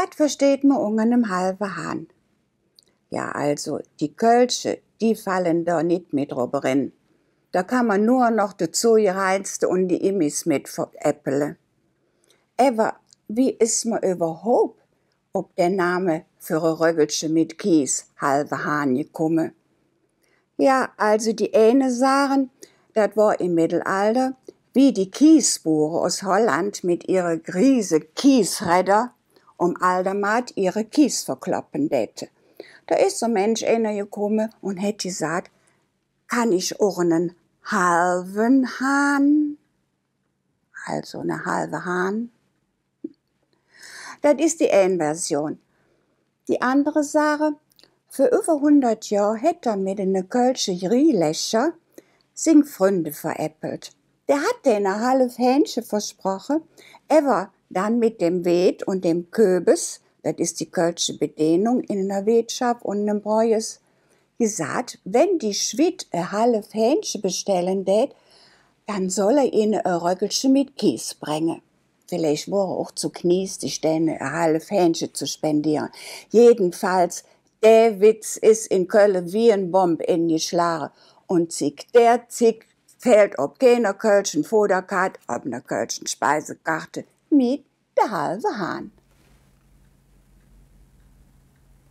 Was versteht man unter einem halben Hahn? Ja, also, die Kölsche, die fallen da nicht mit drüber rein. Da kann man nur noch die Zugereizte und die Immis mit veräppeln. Aber wie ist man überhaupt ob der Name für ein Röggelchen mit Kies, halbe Hahn, gekommen? Ja, also die eine sagen, das war im Mittelalter, wie die Kiesburen aus Holland mit ihre Griese Kiesredder Aldermat ihre Kies verkloppen täte. Da ist so ein Mensch einer gekommen und hätte gesagt, kann ich auch einen halben Hahn? Also eine halbe Hahn. Das ist die eine Version. Die andere Sache, für über 100 Jahre hätte er mit einem kölschen Grielächer sing Freunde veräppelt. Der hat denen ein halbes Hähnchen versprochen, aber dann mit dem Wet und dem Köbes, das ist die kölsche Bedehnung in einer Wirtschaft und einem Bräues, gesagt, wenn die Schwitt ein halbes Hähnchen bestellen tät, dann soll er ihnen ein Röggelchen mit Kies bringen. Vielleicht war er auch zu kniestig, denen ein halbes Hähnchen zu spendieren. Jedenfalls, der Witz ist in Köln wie ein Bomb eingeschlagen. Und der fällt ob keiner kölschen Foderkarte, ob einer kölschen Speisekarte mit der halbe Hahn.